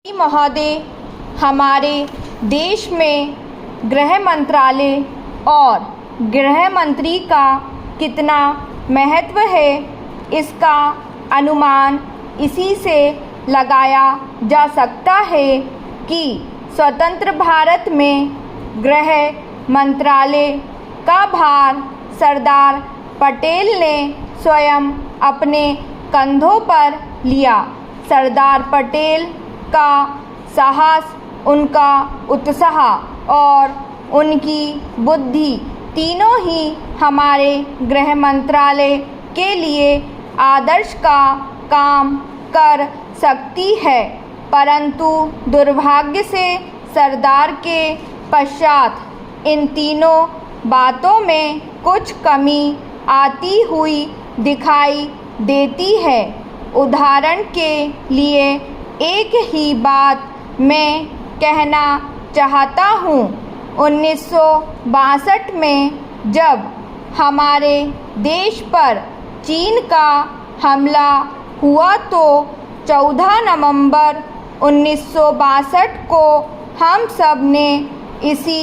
महोदय, हमारे देश में गृह मंत्रालय और गृह मंत्री का कितना महत्व है, इसका अनुमान इसी से लगाया जा सकता है कि स्वतंत्र भारत में गृह मंत्रालय का भार सरदार पटेल ने स्वयं अपने कंधों पर लिया। सरदार पटेल का साहस, उनका उत्साह और उनकी बुद्धि तीनों ही हमारे गृह मंत्रालय के लिए आदर्श का काम कर सकती है, परंतु दुर्भाग्य से सरदार के पश्चात इन तीनों बातों में कुछ कमी आती हुई दिखाई देती है। उदाहरण के लिए एक ही बात मैं कहना चाहता हूँ। 1962 में जब हमारे देश पर चीन का हमला हुआ तो 14 नवंबर 1962 को हम सब ने इसी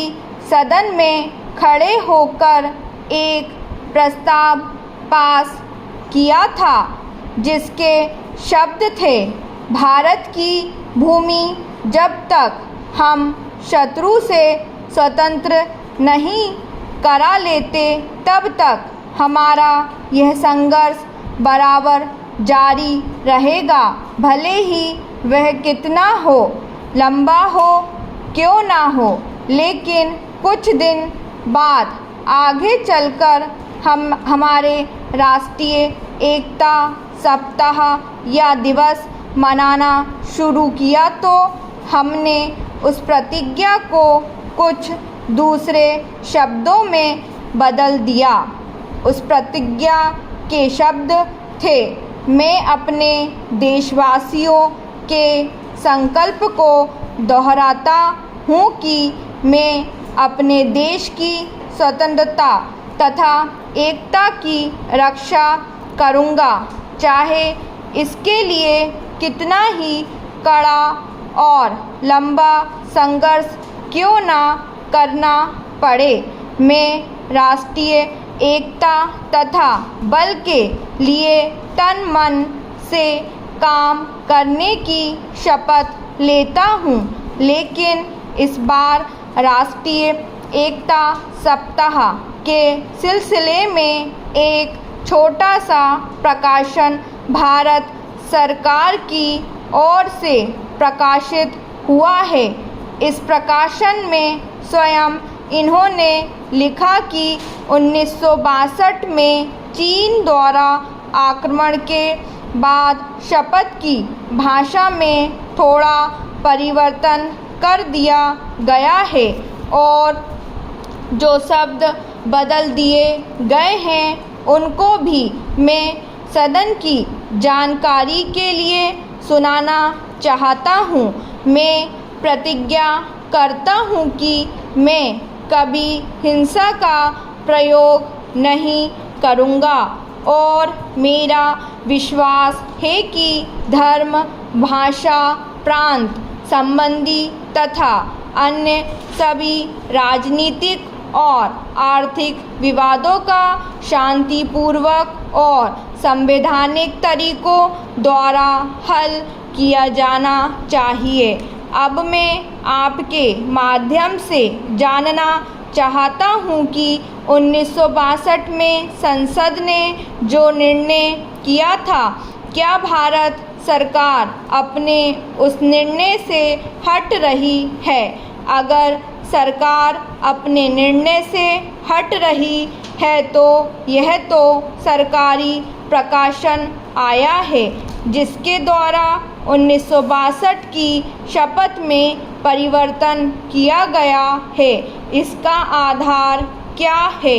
सदन में खड़े होकर एक प्रस्ताव पास किया था, जिसके शब्द थे, भारत की भूमि जब तक हम शत्रु से स्वतंत्र नहीं करा लेते तब तक हमारा यह संघर्ष बराबर जारी रहेगा, भले ही वह कितना हो, लंबा हो क्यों ना हो। लेकिन कुछ दिन बाद आगे चलकर हमारे राष्ट्रीय एकता सप्ताह या दिवस मनाना शुरू किया तो हमने उस प्रतिज्ञा को कुछ दूसरे शब्दों में बदल दिया। उस प्रतिज्ञा के शब्द थे, मैं अपने देशवासियों के संकल्प को दोहराता हूँ कि मैं अपने देश की स्वतंत्रता तथा एकता की रक्षा करूँगा, चाहे इसके लिए कितना ही कड़ा और लंबा संघर्ष क्यों ना करना पड़े। मैं राष्ट्रीय एकता तथा बल के लिए तन मन से काम करने की शपथ लेता हूँ। लेकिन इस बार राष्ट्रीय एकता सप्ताह के सिलसिले में एक छोटा सा प्रकाशन भारत सरकार की ओर से प्रकाशित हुआ है। इस प्रकाशन में स्वयं इन्होंने लिखा कि 1962 में चीन द्वारा आक्रमण के बाद शपथ की भाषा में थोड़ा परिवर्तन कर दिया गया है और जो शब्द बदल दिए गए हैं उनको भी मैं सदन की जानकारी के लिए सुनाना चाहता हूँ। मैं प्रतिज्ञा करता हूँ कि मैं कभी हिंसा का प्रयोग नहीं करूँगा और मेरा विश्वास है कि धर्म, भाषा, प्रांत संबंधी तथा अन्य सभी राजनीतिक और आर्थिक विवादों का शांतिपूर्वक और संवैधानिक तरीकों द्वारा हल किया जाना चाहिए। अब मैं आपके माध्यम से जानना चाहता हूँ कि 1962 में संसद ने जो निर्णय किया था, क्या भारत सरकार अपने उस निर्णय से हट रही है? अगर सरकार अपने निर्णय से हट रही है तो यह तो सरकारी प्रकाशन आया है जिसके द्वारा 1962 की शपथ में परिवर्तन किया गया है। इसका आधार क्या है?